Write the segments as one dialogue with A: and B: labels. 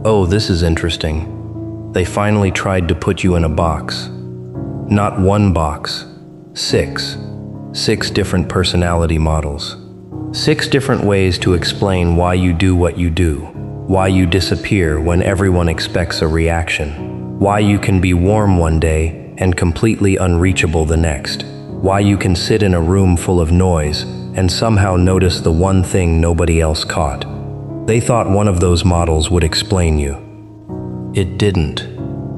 A: Oh, this is interesting. They finally tried to put you in a box. Not one box, six. 6 different personality models. 6 different ways to explain why you do what you do, why you disappear when everyone expects a reaction, why you can be warm one day and completely unreachable the next, why you can sit in a room full of noise and somehow notice the one thing nobody else caught. They thought one of those models would explain you. It didn't.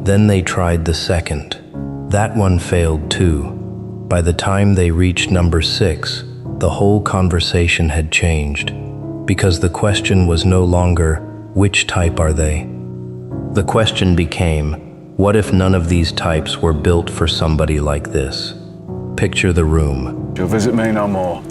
A: Then they tried the second. That one failed too. By the time they reached number 6, the whole conversation had changed, because the question was no longer, which type are they? The question became, what if none of these types were built for somebody like this? Picture the room.
B: You'll visit me no more.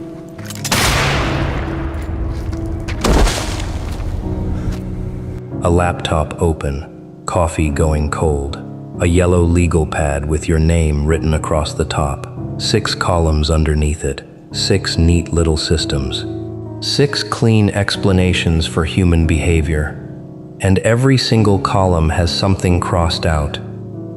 A: A laptop open, coffee going cold, a yellow legal pad with your name written across the top, 6 columns underneath it, 6 neat little systems, 6 clean explanations for human behavior. And every single column has something crossed out,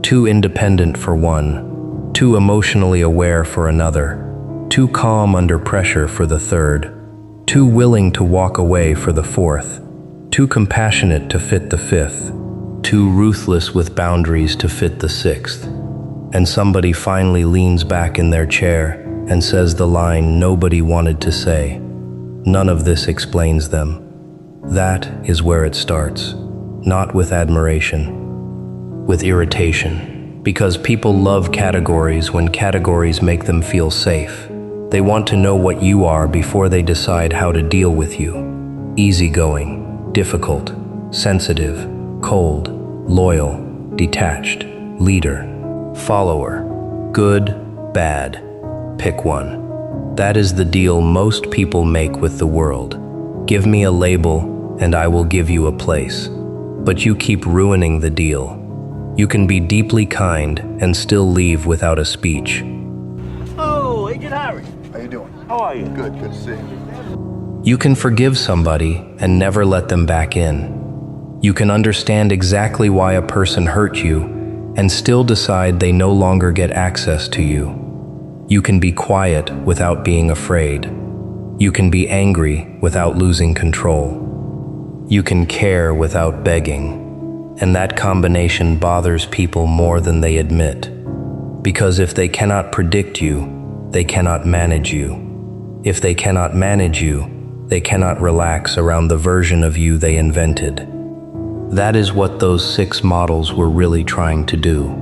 A: too independent for one, too emotionally aware for another, too calm under pressure for the third, too willing to walk away for the fourth, too compassionate to fit the fifth, too ruthless with boundaries to fit the sixth. And somebody finally leans back in their chair and says the line nobody wanted to say. None of this explains them. That is where it starts, not with admiration, with irritation. Because people love categories when categories make them feel safe. They want to know what you are before they decide how to deal with you. Easygoing, difficult, sensitive, cold, loyal, detached, leader, follower, good, bad. Pick one. That is the deal most people make with the world. Give me a label and I will give you a place. But you keep ruining the deal. You can be deeply kind and still leave without a speech.
C: Oh, Agent Harry.
B: How you doing?
C: How are you?
B: Good to see you.
A: You can forgive somebody and never let them back in. You can understand exactly why a person hurt you and still decide they no longer get access to you. You can be quiet without being afraid. You can be angry without losing control. You can care without begging. And that combination bothers people more than they admit. Because if they cannot predict you, they cannot manage you. If they cannot manage you, they cannot relax around the version of you they invented. That is what those 6 models were really trying to do.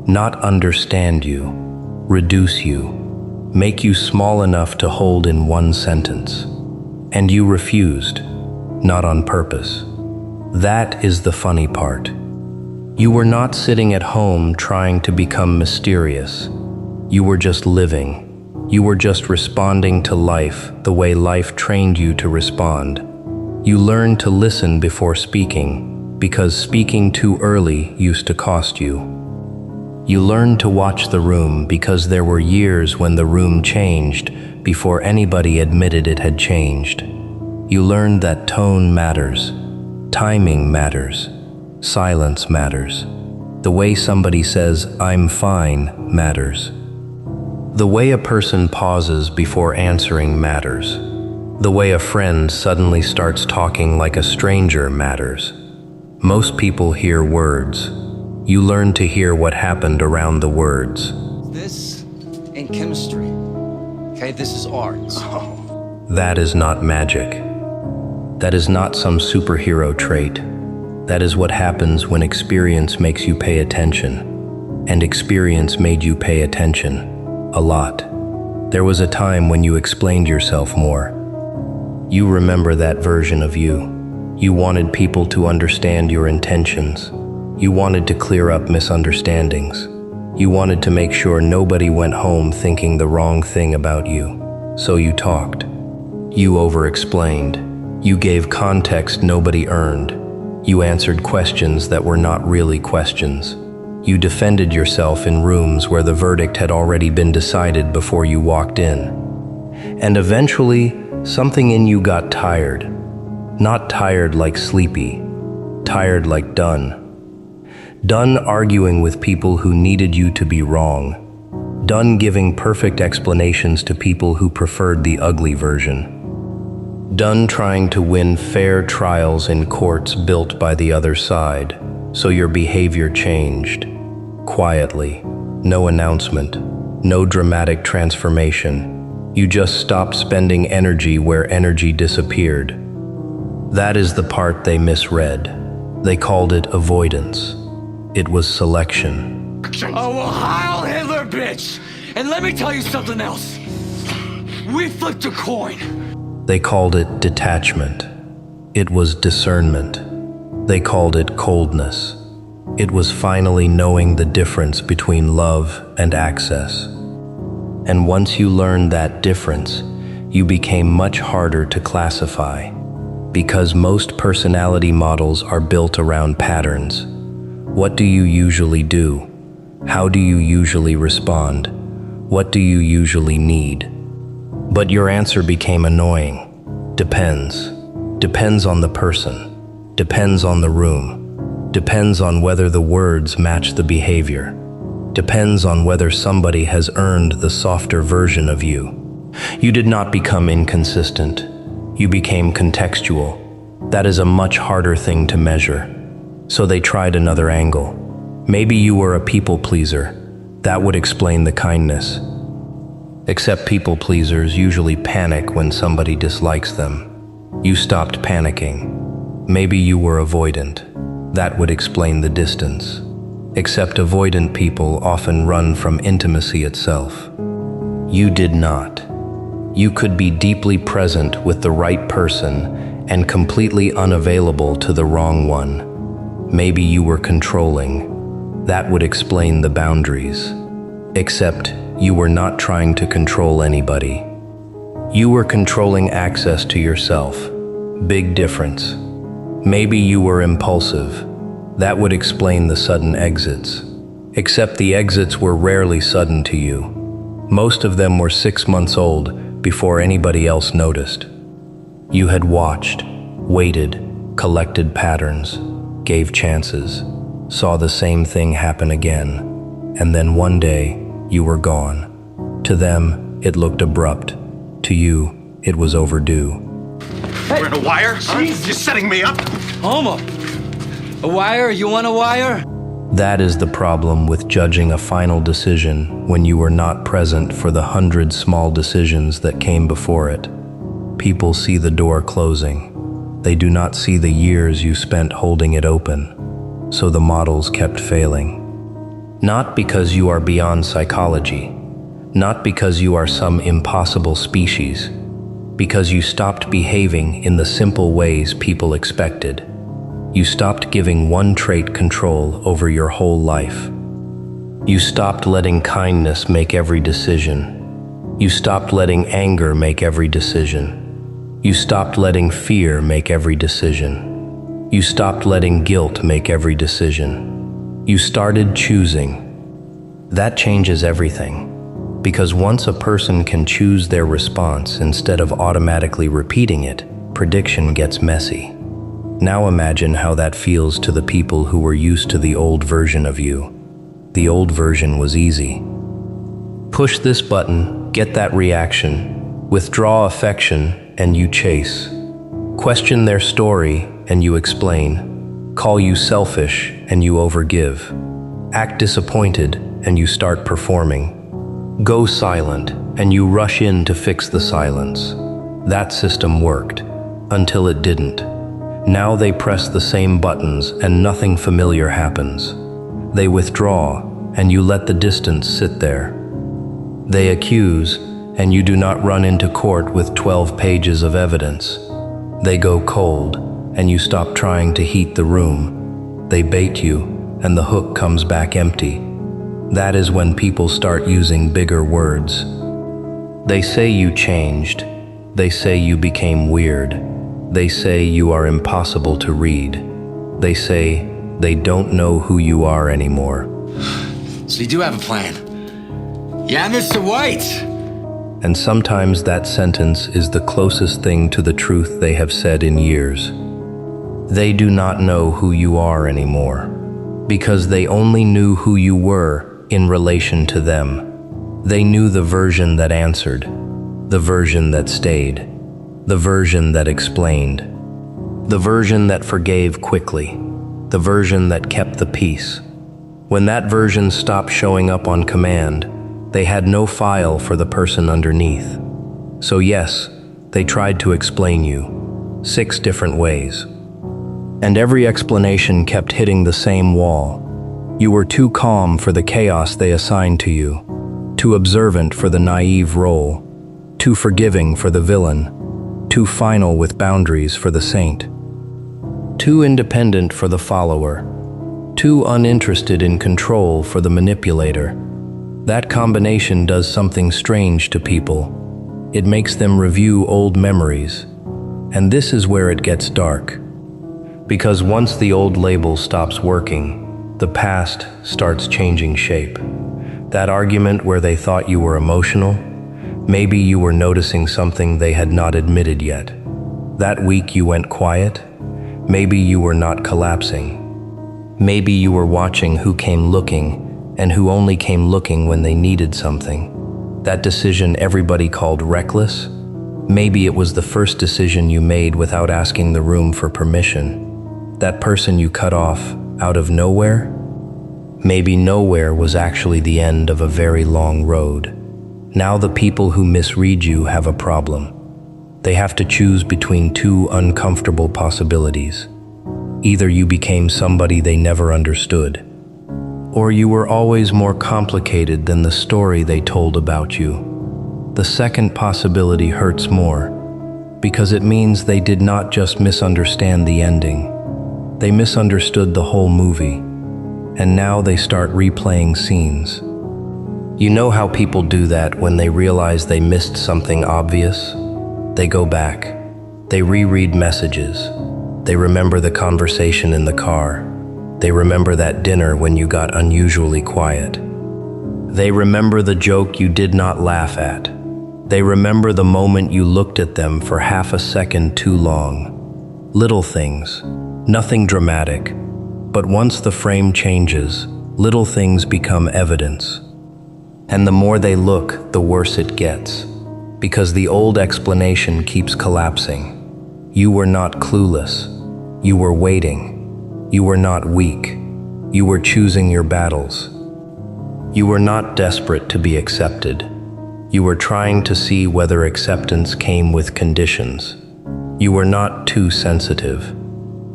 A: Not understand you, reduce you, make you small enough to hold in one sentence. And you refused, not on purpose. That is the funny part. You were not sitting at home trying to become mysterious. You were just living. You were just responding to life the way life trained you to respond. You learned to listen before speaking, because speaking too early used to cost you. You learned to watch the room because there were years when the room changed before anybody admitted it had changed. You learned that tone matters, timing matters, silence matters. The way somebody says, "I'm fine," matters. The way a person pauses before answering matters. The way a friend suddenly starts talking like a stranger matters. Most people hear words. You learn to hear what happened around the words.
D: This ain't chemistry. Okay, this is art.
A: That is not magic. That is not some superhero trait. That is what happens when experience makes you pay attention. And experience made you pay attention. A lot. There was a time when you explained yourself more. You remember that version of you. You wanted people to understand your intentions. You wanted to clear up misunderstandings. You wanted to make sure nobody went home thinking the wrong thing about you. So you talked. You over-explained. You gave context nobody earned. You answered questions that were not really questions. You defended yourself in rooms where the verdict had already been decided before you walked in. And eventually, something in you got tired. Not tired like sleepy, tired like Dunn. Done arguing with people who needed you to be wrong. Done giving perfect explanations to people who preferred the ugly version. Done trying to win fair trials in courts built by the other side, so your behavior changed. Quietly, no announcement, no dramatic transformation. You just stopped spending energy where energy disappeared. That is the part they misread. They called it avoidance. It was selection.
D: Oh, well, Heil Hitler, bitch! And let me tell you something else. We flipped a coin.
A: They called it detachment. It was discernment. They called it coldness. It was finally knowing the difference between love and access. And once you learned that difference, you became much harder to classify. Because most personality models are built around patterns. What do you usually do? How do you usually respond? What do you usually need? But your answer became annoying. Depends. Depends on the person. Depends on the room. Depends on whether the words match the behavior. Depends on whether somebody has earned the softer version of you. You did not become inconsistent. You became contextual. That is a much harder thing to measure. So they tried another angle. Maybe you were a people pleaser. That would explain the kindness. Except people pleasers usually panic when somebody dislikes them. You stopped panicking. Maybe you were avoidant. That would explain the distance. Except avoidant people often run from intimacy itself. You did not. You could be deeply present with the right person and completely unavailable to the wrong one. Maybe you were controlling. That would explain the boundaries. Except you were not trying to control anybody. You were controlling access to yourself. Big difference. Maybe you were impulsive. That would explain the sudden exits. Except the exits were rarely sudden to you. Most of them were 6 months old before anybody else noticed. You had watched, waited, collected patterns, gave chances, saw the same thing happen again, and then one day, you were gone. To them, it looked abrupt. To you, it was overdue.
E: Hey. We're in a wire? Huh? You're setting me up?
D: Homo. A wire? You want a wire?
A: That is the problem with judging a final decision when you were not present for the 100 small decisions that came before it. People see the door closing. They do not see the years you spent holding it open. So the models kept failing. Not because you are beyond psychology, not because you are some impossible species, because you stopped behaving in the simple ways people expected. You stopped giving one trait control over your whole life. You stopped letting kindness make every decision. You stopped letting anger make every decision. You stopped letting fear make every decision. You stopped letting guilt make every decision. You started choosing. That changes everything. Because once a person can choose their response instead of automatically repeating it, prediction gets messy. Now imagine how that feels to the people who were used to the old version of you. The old version was easy. Push this button, get that reaction, withdraw affection, and you chase. Question their story, and you explain. Call you selfish, and you overgive. Act disappointed, and you start performing. Go silent, and you rush in to fix the silence. That system worked, until it didn't. Now they press the same buttons, and nothing familiar happens. They withdraw, and you let the distance sit there. They accuse, and you do not run into court with 12 pages of evidence. They go cold, and you stop trying to heat the room. They bait you, and the hook comes back empty. That is when people start using bigger words. They say you changed. They say you became weird. They say you are impossible to read. They say they don't know who you are anymore.
D: So you do have a plan? Yeah, Mr. White!
A: And sometimes that sentence is the closest thing to the truth they have said in years. They do not know who you are anymore, because they only knew who you were in relation to them. They knew the version that answered, the version that stayed, the version that explained, the version that forgave quickly, the version that kept the peace. When that version stopped showing up on command, they had no file for the person underneath. So yes, they tried to explain you, 6 different ways. And every explanation kept hitting the same wall. You were too calm for the chaos they assigned to you, too observant for the naive role, too forgiving for the villain, too final with boundaries for the saint, too independent for the follower, too uninterested in control for the manipulator. That combination does something strange to people. It makes them review old memories. And this is where it gets dark. Because once the old label stops working, the past starts changing shape. That argument where they thought you were emotional, maybe you were noticing something they had not admitted yet. That week you went quiet, maybe you were not collapsing. Maybe you were watching who came looking and who only came looking when they needed something. That decision everybody called reckless, maybe it was the first decision you made without asking the room for permission. That person you cut off out of nowhere, maybe nowhere was actually the end of a very long road. Now the people who misread you have a problem. They have to choose between 2 uncomfortable possibilities. Either you became somebody they never understood, or you were always more complicated than the story they told about you. The second possibility hurts more, because it means they did not just misunderstand the ending. They misunderstood the whole movie, and now they start replaying scenes. You know how people do that when they realize they missed something obvious? They go back. They reread messages. They remember the conversation in the car. They remember that dinner when you got unusually quiet. They remember the joke you did not laugh at. They remember the moment you looked at them for half a second too long. Little things, nothing dramatic, but once the frame changes, little things become evidence. And the more they look, the worse it gets, because the old explanation keeps collapsing. You were not clueless. You were waiting. You were not weak. You were choosing your battles. You were not desperate to be accepted. You were trying to see whether acceptance came with conditions. You were not too sensitive.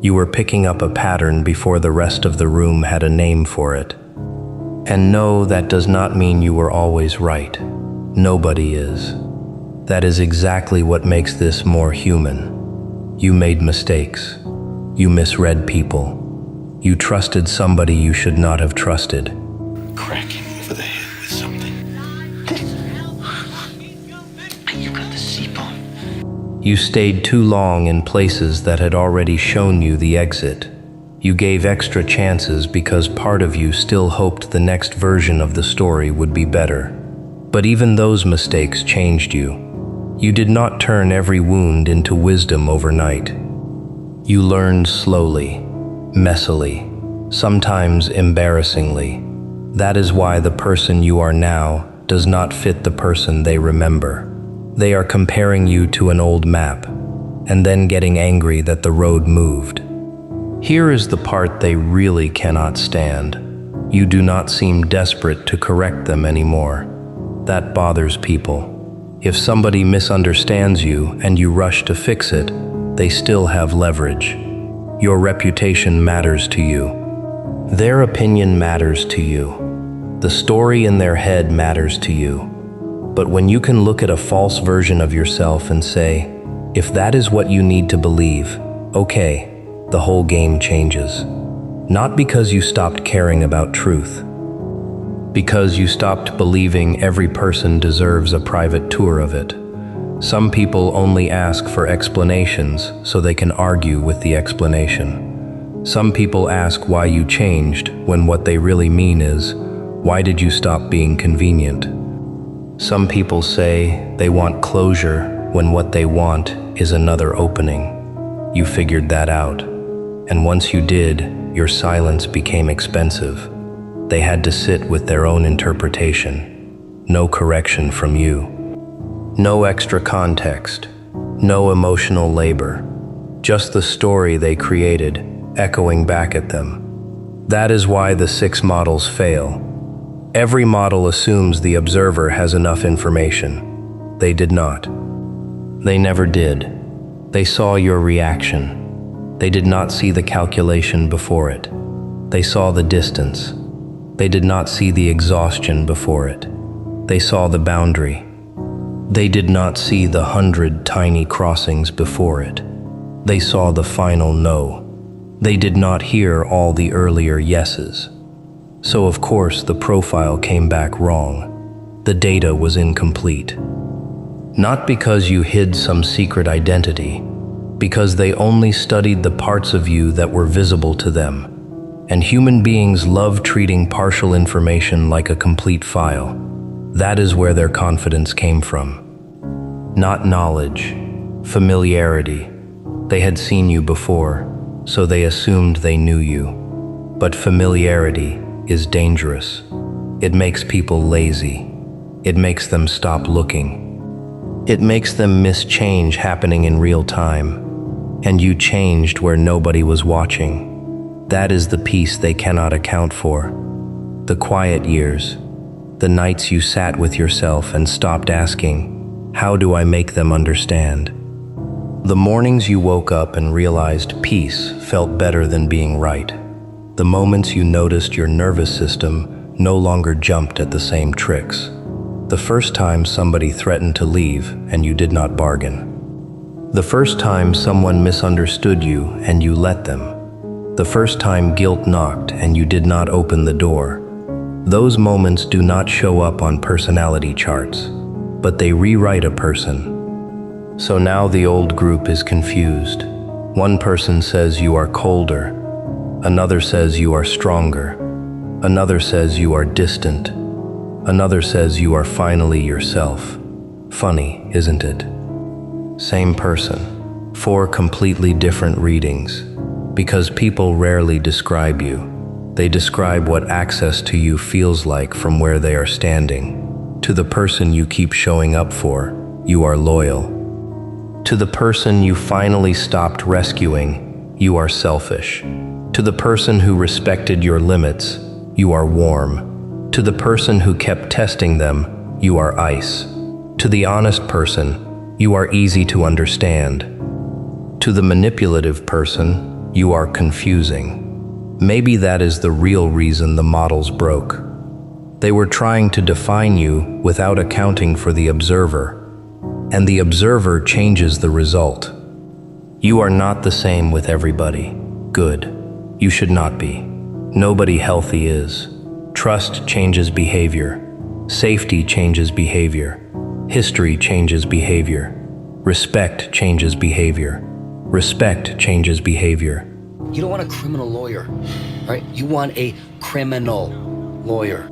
A: You were picking up a pattern before the rest of the room had a name for it. And no, that does not mean you were always right. Nobody is. That is exactly what makes this more human. You made mistakes. You misread people. You trusted somebody you should not have trusted.
E: Crack him over the head with something. You got the seatbelt.
A: You stayed too long in places that had already shown you the exit. You gave extra chances because part of you still hoped the next version of the story would be better. But even those mistakes changed you. You did not turn every wound into wisdom overnight. You learned slowly, messily, sometimes embarrassingly. That is why the person you are now does not fit the person they remember. They are comparing you to an old map, and then getting angry that the road moved. Here is the part they really cannot stand. You do not seem desperate to correct them anymore. That bothers people. If somebody misunderstands you and you rush to fix it, they still have leverage. Your reputation matters to you. Their opinion matters to you. The story in their head matters to you. But when you can look at a false version of yourself and say, if that is what you need to believe, okay, the whole game changes. Not because you stopped caring about truth, because you stopped believing every person deserves a private tour of it. Some people only ask for explanations so they can argue with the explanation. Some people ask why you changed when what they really mean is, why did you stop being convenient? Some people say they want closure when what they want is another opening. You figured that out. And once you did, your silence became expensive. They had to sit with their own interpretation. No correction from you. No extra context. No emotional labor. Just the story they created, echoing back at them. That is why the 6 models fail. Every model assumes the observer has enough information. They did not. They never did. They saw your reaction. They did not see the calculation before it. They saw the distance. They did not see the exhaustion before it. They saw the boundary. They did not see the 100 tiny crossings before it. They saw the final no. They did not hear all the earlier yeses. So of course the profile came back wrong. The data was incomplete. Not because you hid some secret identity, because they only studied the parts of you that were visible to them. And human beings love treating partial information like a complete file. That is where their confidence came from. Not knowledge, familiarity. They had seen you before, so they assumed they knew you. But familiarity is dangerous. It makes people lazy. It makes them stop looking. It makes them miss change happening in real time. And you changed where nobody was watching. That is the piece they cannot account for. The quiet years, the nights you sat with yourself and stopped asking, how do I make them understand? The mornings you woke up and realized peace felt better than being right. The moments you noticed your nervous system no longer jumped at the same tricks. The first time somebody threatened to leave and you did not bargain. The first time someone misunderstood you and you let them. The first time guilt knocked and you did not open the door. Those moments do not show up on personality charts, but they rewrite a person. So now the old group is confused. One person says you are colder. Another says you are stronger. Another says you are distant. Another says you are finally yourself. Funny, isn't it? Same person, 4 completely different readings. Because people rarely describe you. They describe what access to you feels like from where they are standing. To the person you keep showing up for, you are loyal. To the person you finally stopped rescuing, you are selfish. To the person who respected your limits, you are warm. To the person who kept testing them, you are ice. To the honest person, you are easy to understand. To the manipulative person, you are confusing. Maybe that is the real reason the models broke. They were trying to define you without accounting for the observer, and the observer changes the result. You are not the same with everybody. Good. You should not be. Nobody healthy is. Trust changes behavior. Safety changes behavior. History changes behavior. Respect changes behavior. Respect changes behavior.
F: You don't want a criminal lawyer, right? You want a criminal lawyer.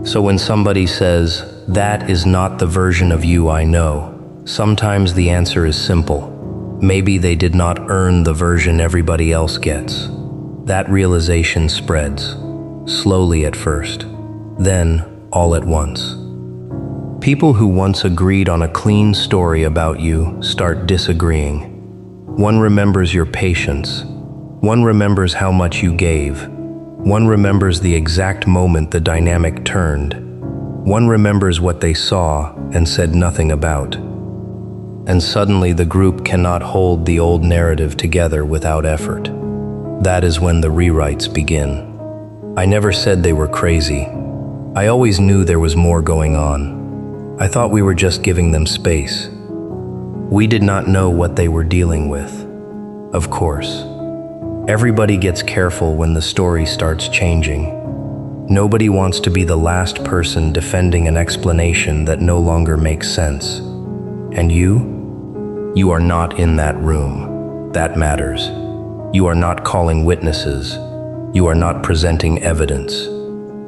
A: So when somebody says, that is not the version of you I know, sometimes the answer is simple. Maybe they did not earn the version everybody else gets. That realization spreads, slowly at first, then all at once. People who once agreed on a clean story about you start disagreeing. One remembers your patience. One remembers how much you gave. One remembers the exact moment the dynamic turned. One remembers what they saw and said nothing about. And suddenly the group cannot hold the old narrative together without effort. That is when the rewrites begin. I never said they were crazy. I always knew there was more going on. I thought we were just giving them space. We did not know what they were dealing with. Of course. Everybody gets careful when the story starts changing. Nobody wants to be the last person defending an explanation that no longer makes sense. And you are not in that room. That matters. You are not calling witnesses. You are not presenting evidence.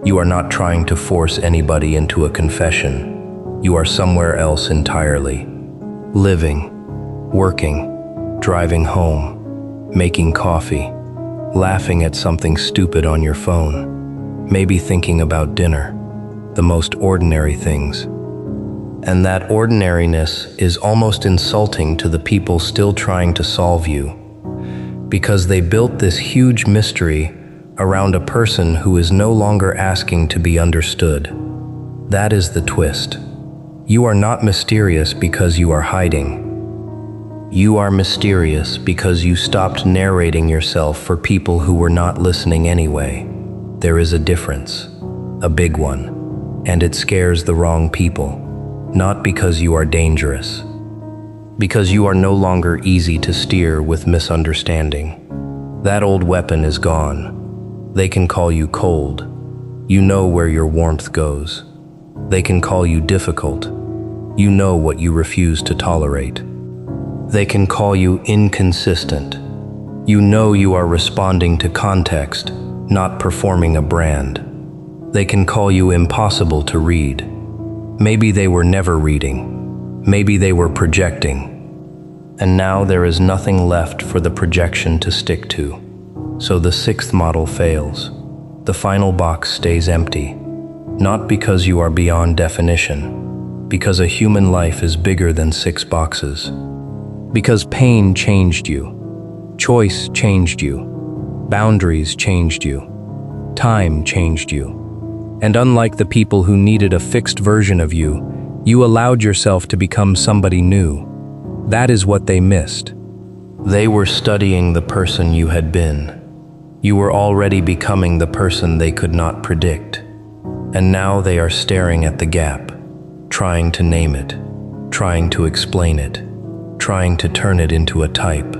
A: You are not trying to force anybody into a confession. You are somewhere else entirely. Living, working, driving home, making coffee, laughing at something stupid on your phone, maybe thinking about dinner, the most ordinary things. And that ordinariness is almost insulting to the people still trying to solve you, because they built this huge mystery around a person who is no longer asking to be understood. That is the twist. You are not mysterious because you are hiding. You are mysterious because you stopped narrating yourself for people who were not listening anyway. There is a difference, a big one, and it scares the wrong people. Not because you are dangerous, because you are no longer easy to steer with misunderstanding. That old weapon is gone. They can call you cold. You know where your warmth goes. They can call you difficult. You know what you refuse to tolerate. They can call you inconsistent. You know you are responding to context, not performing a brand. They can call you impossible to read. Maybe they were never reading. Maybe they were projecting. And now there is nothing left for the projection to stick to. So the sixth model fails. The final box stays empty. Not because you are beyond definition, because a human life is bigger than 6 boxes. Because pain changed you. Choice changed you. Boundaries changed you. Time changed you. And unlike the people who needed a fixed version of you, you allowed yourself to become somebody new. That is what they missed. They were studying the person you had been. You were already becoming the person they could not predict. And now they are staring at the gap, trying to name it, trying to explain it, trying to turn it into a type.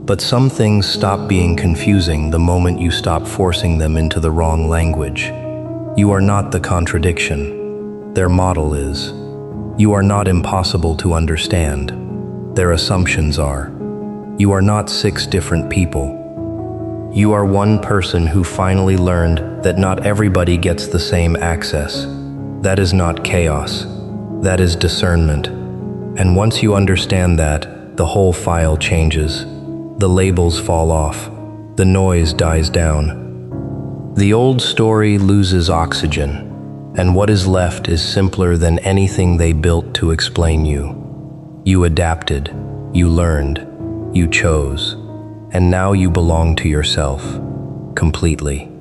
A: But some things stop being confusing the moment you stop forcing them into the wrong language. You are not the contradiction. Their model is. You are not impossible to understand. Their assumptions are. You are not 6 different people. You are one person who finally learned that not everybody gets the same access. That is not chaos. That is discernment. And once you understand that, the whole file changes. The labels fall off. The noise dies down. The old story loses oxygen, and what is left is simpler than anything they built to explain you. You adapted, you learned, you chose, and now you belong to yourself, completely.